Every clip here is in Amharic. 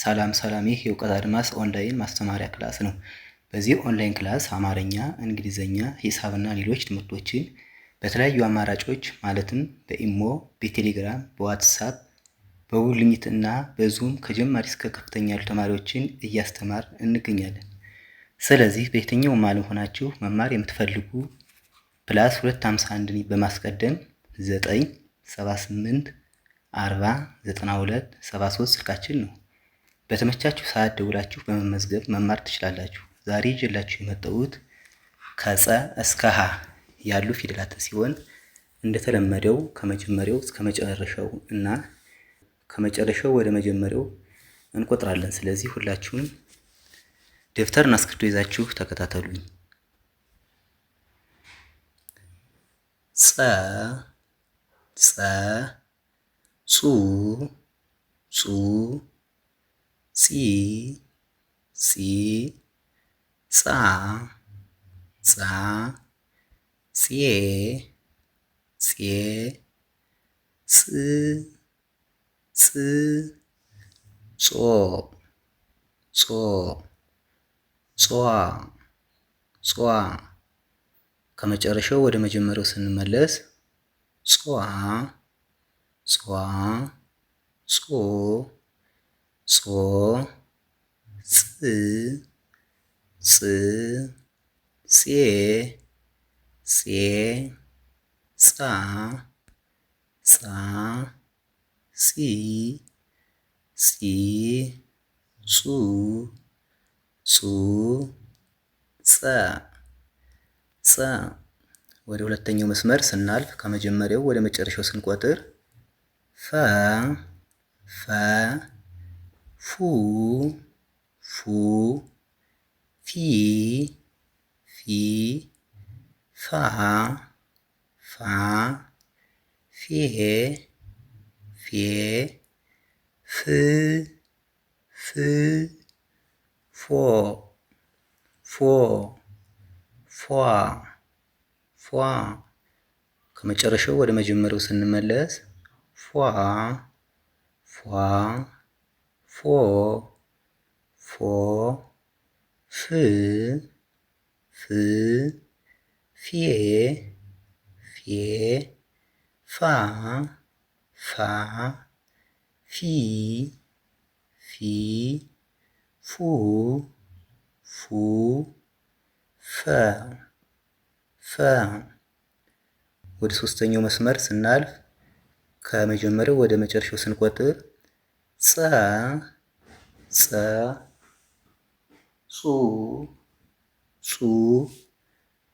ሰላም ይህ የእውቀት አድማስ ኦንላይን ማስተማሪያ ክላስ ነው። በዚህ ኦንላይን ክላስ አማርኛ፣ እንግሊዘኛ፣ ሂሳብና ሌሎች ትምህርቶችን በተለያዩ አማራጮች ማለትም በኢሞ፣ በቴሌግራም፣ በዋትሳፕ፣ በጉግል እና በዙም ከጀማሪ እስከ ከፍተኛ ያሉ ተማሪዎችን እያስተማር እንገኛለን። ስለዚህ በየትኛውም ዓለም ሆናችሁ መማር የምትፈልጉ ፕላስ 251 በማስቀደም 978 40 92 73 ስልካችን ነው። በተመቻችሁ ሰዓት ደውላችሁ በመመዝገብ መማር ትችላላችሁ። ዛሬ ይዤላችሁ የመጣሁት ከጸ እስከ ሀ ያሉ ፊደላት ሲሆን እንደተለመደው ከመጀመሪያው እስከ መጨረሻው እና ከመጨረሻው ወደ መጀመሪያው እንቆጥራለን። ስለዚህ ሁላችሁም ደብተርና እስክሪብቶ ይዛችሁ ተከታተሉኝ። ጸ ጹ ጺ ጻ ጼ ጾ ከመጨረሻው ወደ መጀመሪያው ስንመለስ ጿ ጾ ጽ ጼ ጻ ጺ ጹ ጸ ወደ ሁለተኛው መስመር ስናልፍ ከመጀመሪያው ወደ መጨረሻው ስንቆጥር ፈ ፉ ፊ ፋ ፌ ፍ ፏ ከመጨረሻው ወደ መጀመሪያው ስንመለስ ፏ ፎ ፍ ፌ ፋ ፊ ፉ ፈ ወደ ሶስተኛው መስመር ስናልፍ ከመጀመሪያው ወደ መጨረሻው ስንቆጥር ጸ ጹ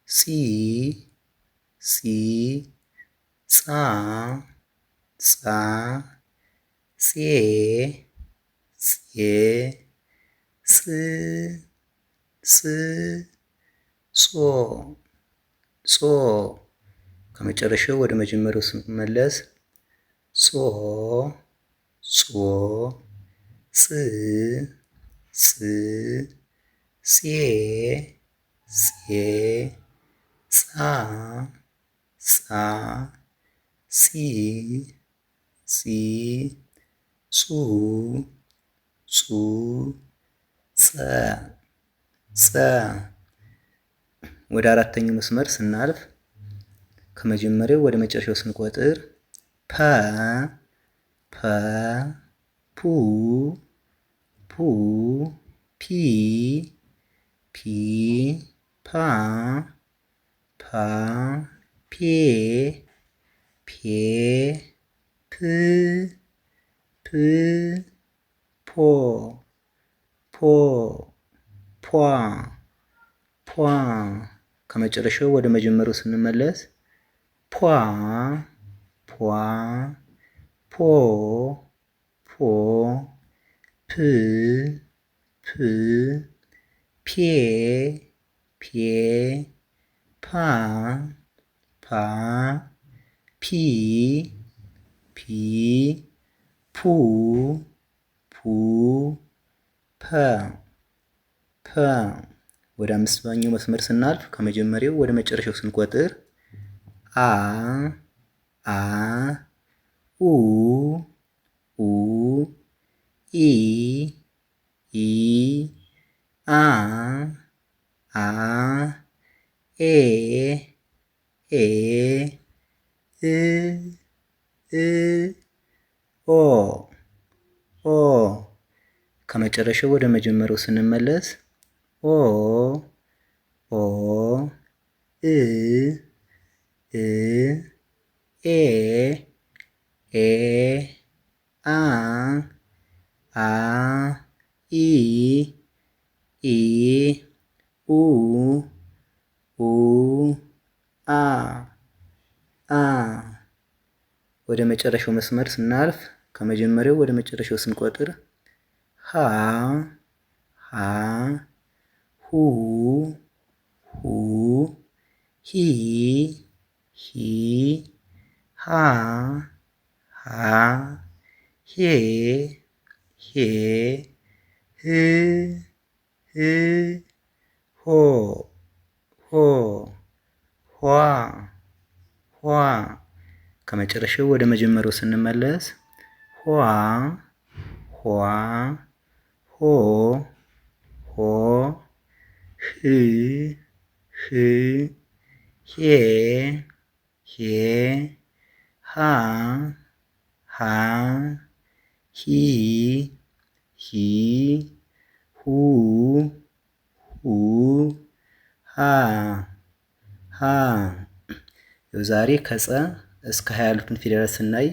ጺ ጻ ጼ ጾ ከመጨረሻው ወደ መጀመሪያው ስንመለስ ጾ ጽ ጼ ጻ ጸ ወደ አራተኛው መስመር ስናልፍ ከመጀመሪያው ወደ መጨረሻው ስንቆጥር ፐ ፑ ፒ ፓ ፔ ፕ ፖ ከመጨረሻው ወደ መጀመሪያው ስንመለስ ፖ ፕ ፔ ፓ ፒ ፑ ፐ ወደ አምስተኛው መስመር ስናልፍ ከመጀመሪያው ወደ መጨረሻው ስንቆጥር አ ኡ ኢ ኤ ኤ እ እ ኦ ኦ ከመጨረሻው ወደ መጀመሪያው ስንመለስ ኦ ኦ እ እ ኤ ኤ አ አ ኢ ኢ ኡ ኡ አ አ ወደ መጨረሻው መስመር ስናልፍ ከመጀመሪያው ወደ መጨረሻው ስንቆጥር ሃ ሃ ሁ ሁ ሂ ሂ ሃ ሃ ሄ ሄ ህ ህ ሆ ሆ ኋ ኋ ከመጨረሻው ወደ መጀመሪያው ስንመለስ ኋ ኋ ሆ ሆ ህ ህ ሄ ሄ ሃ ሃ ሂ ሂ ሁ ሁ ሃ ሃ ዛሬ ከጸ እስከ ሀ ያሉትን ፊደላት ስናይ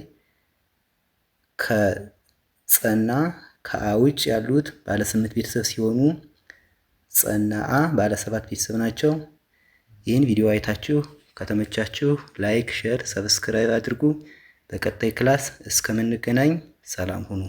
ከጸና ከአ ውጭ ያሉት ባለ 8 ቤተሰብ ሲሆኑ ጸና አ ባለ 7 ቤተሰብ ናቸው። ይህን ቪዲዮ አይታችሁ ከተመቻችሁ ላይክ፣ ሼር፣ ሰብስክራይብ አድርጉ። በቀጣይ ክላስ እስከምንገናኝ ሰላም ሁኑ።